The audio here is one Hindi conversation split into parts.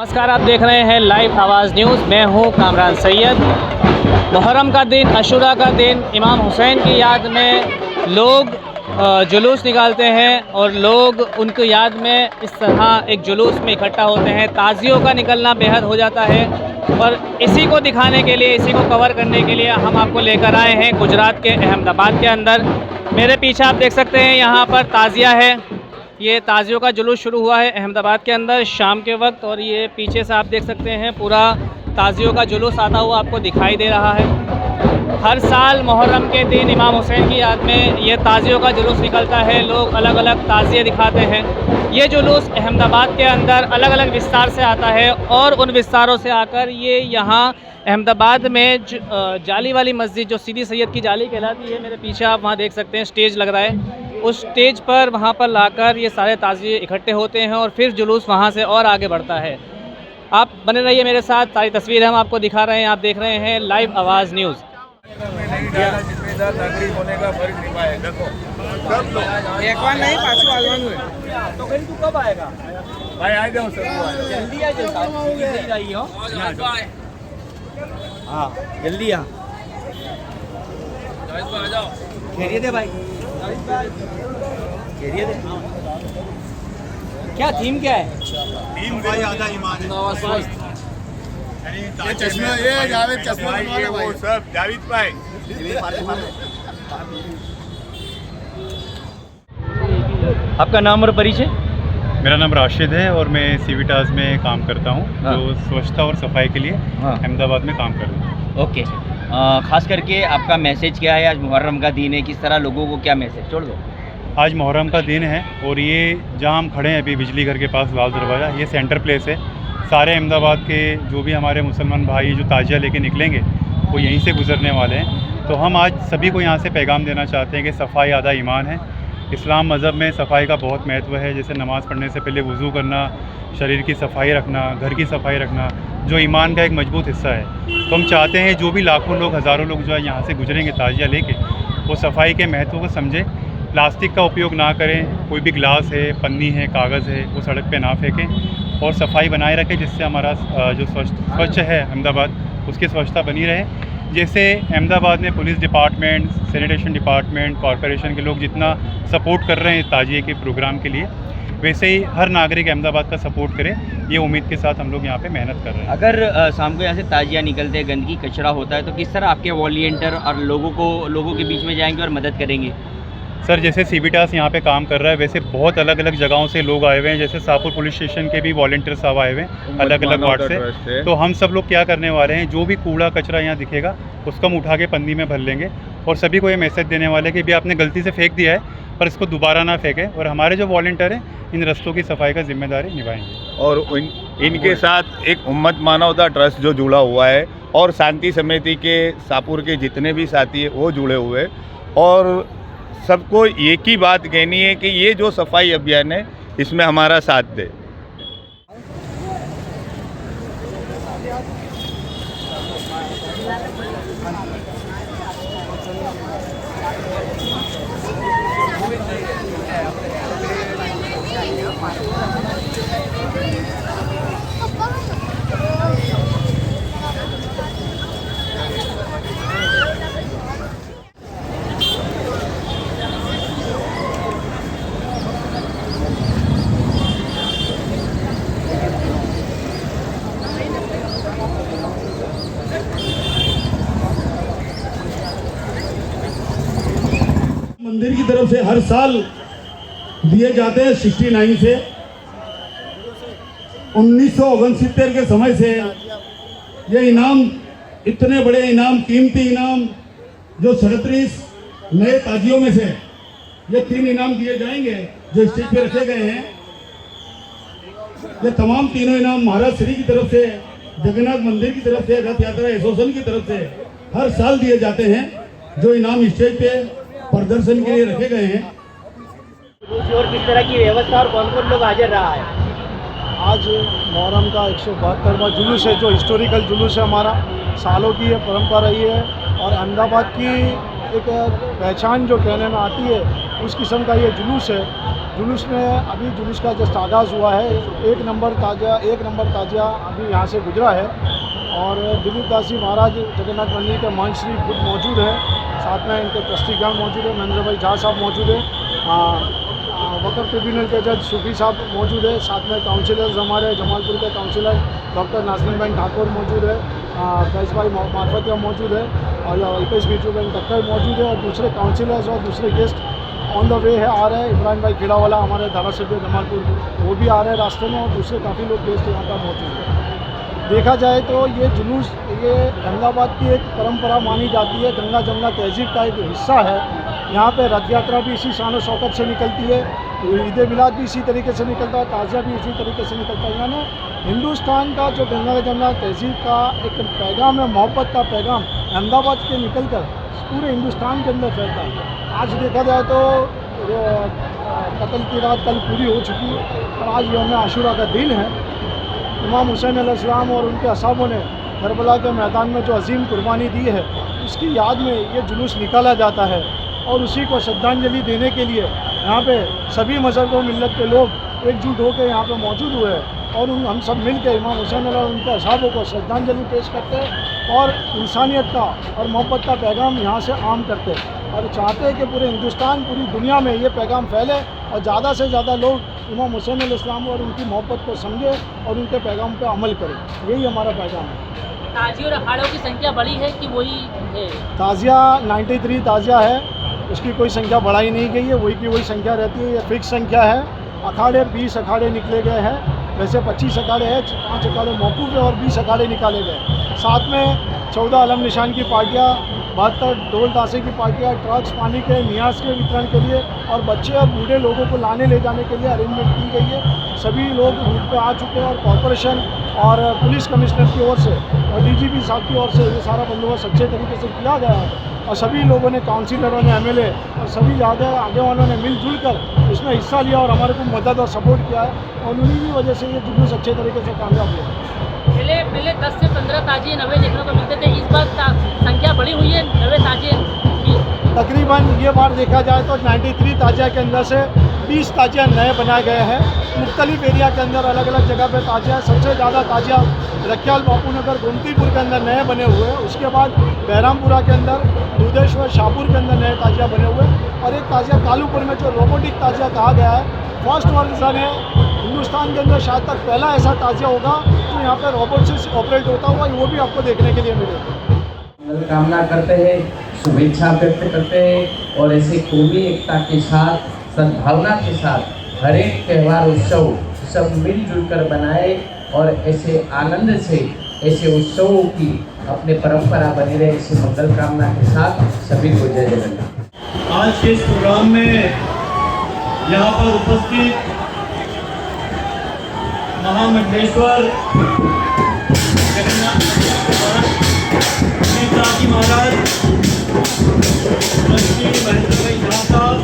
नमस्कार, आप देख रहे हैं लाइव आवाज़ न्यूज़। मैं हूं कामरान सैयद। मुहर्रम का दिन, अशूरा का दिन, इमाम हुसैन की याद में लोग जुलूस निकालते हैं और लोग उनकी याद में इस तरह एक जुलूस में इकट्ठा होते हैं। ताज़ियों का निकलना बेहद हो जाता है और इसी को दिखाने के लिए, इसी को कवर करने के लिए हम आपको लेकर आए हैं गुजरात के अहमदाबाद के अंदर। मेरे पीछे आप देख सकते हैं, यहाँ पर ताज़िया है। ये ताज़ियों का जुलूस शुरू हुआ है अहमदाबाद के अंदर शाम के वक्त, और ये पीछे से आप देख सकते हैं पूरा ताज़ियों का जुलूस आता हुआ आपको दिखाई दे रहा है। हर साल मुहर्रम के दिन इमाम हुसैन की याद में ये ताज़ियों का जुलूस निकलता है। लोग अलग अलग ताज़िए दिखाते हैं। ये जुलूस अहमदाबाद के अंदर अलग अलग विस्तार से आता है और उन विस्तारों से आकर ये यहाँ अहमदाबाद में जाली वाली मस्जिद, जो सीदी सैयद की जाली कहलाती है, मेरे पीछे आप वहाँ देख सकते हैं स्टेज लग रहा है। उस स्टेज पर वहाँ पर लाकर ये सारे ताज़िए इकट्ठे होते हैं और फिर जुलूस वहाँ से और आगे बढ़ता है। आप बने रहिए मेरे साथ, सारी तस्वीरें हम आपको दिखा रहे हैं। आप देख रहे हैं लाइव आवाज़ न्यूज़। जिम्मेदार नागरिक होने का फर्ज निभाए। देखो सब लोग एक बार नहीं, पाछू आलवान हुए तो कहीं तू कब आएगा भाई? आ जाओ सर, जल्दी आ जाओ। हाँ जल्दी आ जाओ। खैरियत है भाई? खैरियत है। क्या थीम क्या है? थीम भाई आधा ईमान है। ये चश्मा, ये जावेद चश्मा बनवाने भाई, वो सब जावेद भाई। आपका नाम और परिचय? मेरा नाम राशिद है और मैं सीविटास में काम करता हूँ, जो स्वच्छता और सफाई के लिए अहमदाबाद में काम कर रहा हूँ। ओके, खास करके आपका मैसेज क्या है? आज मुहर्रम का दिन है, किस तरह लोगों को क्या मैसेज छोड़ दो? आज मुहर्रम का दिन है और ये जहाँ हम खड़े हैं अभी बिजली घर के पास लाल दरवाज़ा, ये सेंटर प्लेस है। सारे अहमदाबाद के जो भी हमारे मुसलमान भाई जो ताजिया लेके निकलेंगे वो यहीं से गुजरने वाले हैं। तो हम आज सभी को यहाँ से पैगाम देना चाहते हैं कि सफाई आधा ईमान है। इस्लाम मज़हब में सफाई का बहुत महत्व है। जैसे नमाज़ पढ़ने से पहले वज़ू करना, शरीर की सफाई रखना, घर की सफाई रखना, जो ईमान का एक मजबूत हिस्सा है। तो हम चाहते हैं जो भी लाखों लोग, हज़ारों लोग जो है यहाँ से गुजरेंगे ताजिया लेके, वो सफाई के महत्व को समझें। प्लास्टिक का उपयोग ना करें, कोई भी ग्लास है, पन्नी है, कागज़ है, वो सड़क पे ना फेंकें और सफाई बनाए रखें, जिससे हमारा जो स्वच्छ है अहमदाबाद, उसकी स्वच्छता बनी रहे। जैसे अहमदाबाद में police department, sanitation department, corporation के लोग जितना सपोर्ट कर रहे हैं ताजिए के प्रोग्राम के लिए, वैसे ही हर नागरिक अहमदाबाद का सपोर्ट करे, ये उम्मीद के साथ हम लोग यहाँ पे मेहनत कर रहे हैं। अगर शाम को यहाँ से ताजिया निकलते हैं, गंदगी कचरा होता है, तो किस तरह आपके वॉलंटियर और लोगों के बीच में जाएंगे और मदद करेंगे? सर, जैसे सीविटास यहाँ पे काम कर रहा है, वैसे बहुत अलग अलग जगहों से लोग आए हुए हैं। जैसे शाहपुर पुलिस स्टेशन के भी वॉलंटियर साहब आए हुए हैं अलग अलग वार्ड से। तो हम सब लोग क्या करने वाले हैं, जो भी कूड़ा कचरा यहाँ दिखेगा उसको हम उठा के पन्नी में भर लेंगे और सभी को ये मैसेज देने वाले हैं कि भी आपने गलती से फेंक दिया है पर इसको दोबारा ना फेंकें, और हमारे जो वॉलंटियर हैं इन रस्तों की सफाई का जिम्मेदारी निभाएंगे। और इनके साथ एक उम्मत मानवता ट्रस्ट जो जुड़ा हुआ है और शांति समिति के शाहपुर के जितने भी साथी हैं वो जुड़े हुए हैं। और सबको एक ही बात कहनी है कि ये जो सफाई अभियान है इसमें हमारा साथ दे। मंदिर की तरफ से हर साल दिए जाते हैं। 69 से 1969 के समय से ये इनाम, इतने बड़े इनाम, कीमती इनाम, जो 37 नए ताजियों में से ये 3 इनाम दिए जाएंगे जो स्टेज पे रखे गए हैं। ये तमाम तीनों इनाम महाराज श्री की तरफ से, जगन्नाथ मंदिर की तरफ से, रथ यात्रा एसोसिएशन की तरफ से हर साल दिए जाते हैं। जो इनाम स्टेज पे प्रदर्शन के लिए रखे गए हैं। और किस तरह की व्यवस्था और कौन कौन लोग हाजिर रहा है? आज मुहर्रम का 172वां जुलूस है, जो हिस्टोरिकल जुलूस है, हमारा सालों की ये परंपरा रही है और अहमदाबाद की एक पहचान जो कहने में आती है, उस किस्म का ये जुलूस है। जुलूस में अभी जुलूस का जस्ट आगाज़ हुआ है। एक नंबर ताजिया अभी यहाँ से गुजरा है और दिलीप दास जी महाराज जगन्नाथ मंदिर के महंत श्री खुद मौजूद है, साथ में इनके ट्रस्टीगण मौजूद है, महेंद्र भाई झा साहब मौजूद है, वक़्फ़ ट्रिब्यूनल के जज सूफी साहब मौजूद है, साथ में काउंसिलर्स हमारे जमालपुर के काउंसिलर डॉक्टर नाज़रीन बहन ठाकुर मौजूद है, फैज़ भाई मार्फतिया मौजूद है और अल्पेश बीजू बहन टक्कर मौजूद है और दूसरे काउंसिलर्स और दूसरे गेस्ट ऑन द वे है, आ रहे हैं। इब्राहिम भाई खेड़ावाला हमारे धारासभ्य जमालपुर वो भी आ रहे हैं रास्ते में और दूसरे काफ़ी लोग गेस्ट यहाँ पर मौजूद हैं। देखा जाए तो ये जुलूस ये अहमदाबाद की एक परंपरा मानी जाती है, गंगा जमुना तहजीब का एक हिस्सा है। यहाँ पे रथ यात्रा भी इसी शान शौकत से निकलती है, ईद मिलाद भी इसी तरीके से निकलता है, ताज़िया भी इसी तरीके से निकलता है। यानी हिंदुस्तान का जो गंगा जमुना तहजीब का एक पैगाम है, मोहब्बत का पैगाम अहमदाबाद के निकल कर पूरे हिंदुस्तान के अंदर फैलता है। आज देखा जाए तो कत्ल की रात कल पूरी हो चुकी है और आज यौम आशूरा का दिन है। इमाम हुसैन अलैहिस्सलाम और उनके असहाबों ने करबला के मैदान में जो अजीम कुर्बानी दी है उसकी याद में ये जुलूस निकाला जाता है और उसी को श्रद्धांजलि देने के लिए यहाँ पे सभी मज़हब व मिल्लत के लोग एकजुट होकर यहाँ पे मौजूद हुए हैं और हम सब मिल के इमाम हुसैन और उनके असहाबों को श्रद्धांजलि पेश करते हैं और इंसानियत का और मोहब्बत का पैगाम यहाँ से आम करते हैं और चाहते हैं कि पूरे हिंदुस्तान पूरी दुनिया में ये पैगाम फैले और ज़्यादा से ज़्यादा लोग इमाम हुसैन अलैहिस्सलाम और उनकी मोहब्बत को समझें और उनके पैगाम पर अमल करें। यही हमारा पैगाम है। ताजियों और अखाड़ों की संख्या बड़ी है कि वही है? ताज़िया 93 ताज़िया है, उसकी कोई संख्या बढ़ाई नहीं गई है, वही की वही संख्या रहती है, ये फिक्स संख्या है। अखाड़े 20 अखाड़े निकले गए हैं, वैसे 25 अखाड़े हैं, 5 अखाड़े मौकूफ़ है और 20 अखाड़े निकाले गए। साथ में 14 अलम निशान की पार्टियाँ, 72 ढोल ताशे की पार्टियाँ, ट्रक्स पानी के नियाज के वितरण के लिए और बच्चे और बूढ़े लोगों को लाने ले जाने के लिए अरेंजमेंट की गई है। सभी लोग रूट पे आ चुके हैं और कॉरपोरेशन और पुलिस कमिश्नर की ओर से और डीजीपी साहब की ओर से ये सारा बंदोबस्त अच्छे तरीके से किया गया है और सभी लोगों ने, काउंसिलरों ने, एमएलए और सभी आगे वालों ने मिलजुल कर इसमें हिस्सा लिया और हमारे को मदद और सपोर्ट किया है और उन्हीं की वजह से ये जुलूस अच्छे तरीके से कामयाब हुआ। पहले 10 से 15 ताजिए नवे देखने को मिलते थे, इस बार संख्या बड़ी हुई है नवे ताजिए की? तकरीबन ये बार देखा जाए तो 93 ताजिया के अंदर से 20 ताजिया नए बनाए गए हैं। मुख्तलिफ एरिया के अंदर अलग अलग जगह पे ताजिया, सबसे ज़्यादा ताजिया रखियाल बापू नगर गोमतीपुर के अंदर नए बने हुए हैं। उसके बाद बहरामपुरा के अंदर, दुधेश्वर शाहपुर के अंदर नए ताजिया बने हुए हैं और एक ताजिया कालूपुर में जो रोबोटिक ताजिया कहा गया है, फर्स्ट वर्जन है हिंदुस्तान के अंदर, शायद तक पहला ऐसा ताजिया होगा जो यहाँ पर रोबोट से ऑपरेट होता हुआ, वो भी आपको देखने के लिए मिलेगा। कामना करते हैं, शुभेच्छा व्यक्त करते हैं और ऐसे कौमी एकता के साथ, सद्भावना के साथ हर एक त्यौहार उत्सव सब मिलजुल कर बनाए और ऐसे आनंद से ऐसे उत्सवों की अपने परंपरा बनी रहे, ऐसी मंगल कामना के साथ सभी को जय जगन्नाथ। आज के इस प्रोग्राम में यहाँ पर उपस्थित महामंडलेश्वर जगन्नाथ जी महाराज, ट्रस्टी महेंद्र भाई झा साहब,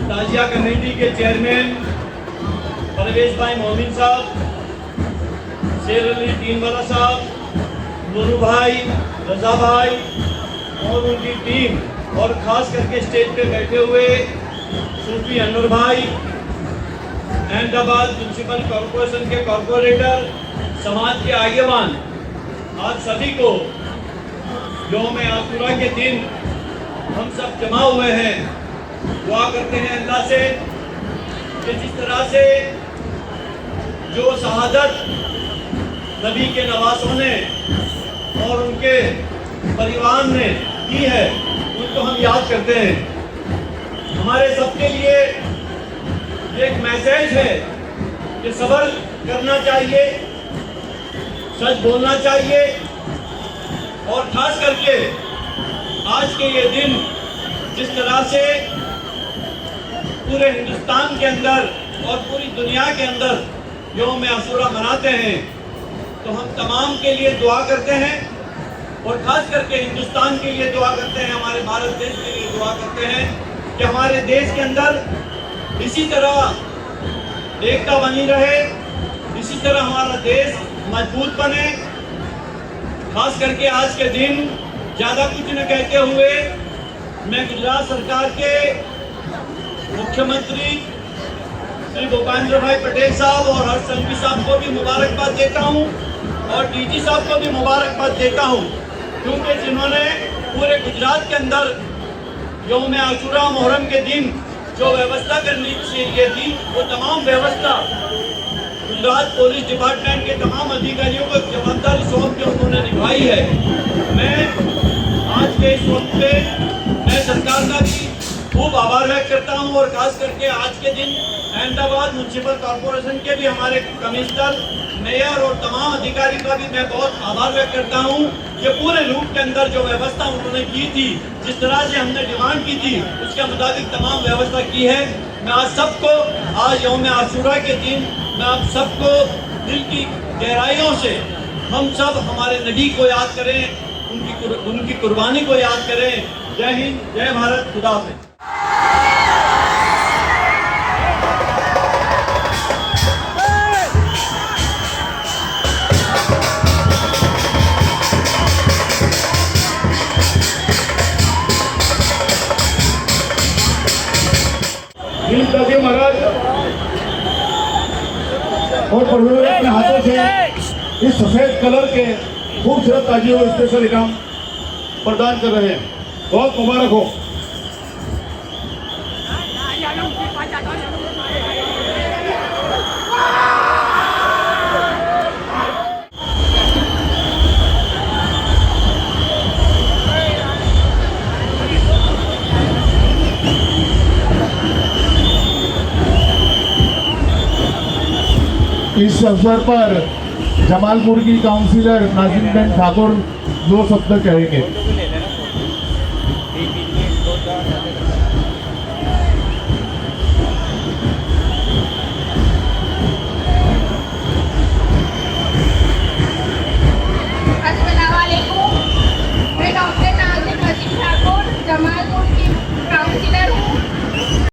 ताजिया कमेटी के चेयरमैन परवेश भाई मोमिन साहब, शेर अली टीमवाला साहब, नूरू भाई, रजा भाई और उनकी टीम, और खास करके स्टेज पे बैठे हुए सूफी अनवर भाई, अहमदाबाद म्यूनसिपल कॉरपोरेशन के कॉरपोरेटर, समाज के आगेवान, आज सभी को यौम आशूरा के दिन हम सब जमा हुए हैं। दुआ करते हैं अल्लाह से कि जिस तरह से जो शहादत नबी के नवासों ने और उनके परिवार ने की है, उनको हम याद करते हैं। हमारे सबके लिए एक मैसेज है कि सब्र करना चाहिए, सच बोलना चाहिए और खास करके आज के ये दिन जिस तरह से पूरे हिंदुस्तान के अंदर और पूरी दुनिया के अंदर यौम आशूरा मनाते हैं, तो हम तमाम के लिए दुआ करते हैं और खास करके हिंदुस्तान के लिए दुआ करते हैं, हमारे भारत देश के लिए दुआ करते हैं कि हमारे देश के अंदर इसी तरह एकता बनी रहे, इसी तरह हमारा देश मजबूत बने। खास करके आज के दिन ज़्यादा कुछ न कहते हुए मैं गुजरात सरकार के मुख्यमंत्री श्री भूपेंद्र भाई पटेल साहब और हर्ष संघवी साहब को भी मुबारकबाद देता हूं और डीजी साहब को भी मुबारकबाद देता हूं, क्योंकि जिन्होंने पूरे गुजरात के अंदर यौम आशूरा मुहर्रम के दिन जो व्यवस्था करनी चाहिए थी, वो तमाम व्यवस्था गुजरात पुलिस डिपार्टमेंट के तमाम अधिकारियों को जवाबदारी सौंप के उन्होंने निभाई है। मैं आज के इस वक्त पे मैं सरकार का भी खूब आभार व्यक्त करता हूं और खास करके आज के दिन अहमदाबाद म्यूनसिपल कॉरपोरेशन के भी हमारे कमिश्नर, मेयर और तमाम अधिकारी का भी मैं बहुत आभार व्यक्त करता हूं कि पूरे रूट के अंदर जो व्यवस्था उन्होंने की थी, जिस तरह से हमने डिमांड की थी, उसके मुताबिक तमाम व्यवस्था की है। मैं आज सबको आज यौम आशूरा के दिन मैं आप सबको दिल की गहराइयों से हम सब हमारे नबी को याद करें, उनकी कुर्बानी को याद करें। जय हिंद, जय भारत, खुदा हाफिज़। दिलीप दासी महाराज और प्रभु अपने हाथों से इस सफेद कलर के खूबसूरत ताजियों को स्पेशल इनाम प्रदान कर रहे हैं। बहुत मुबारक हो। इस अवसर पर जमालपुर की काउंसिलर नाज़िम बेन ठाकुर 2 शब्द कहेंगे।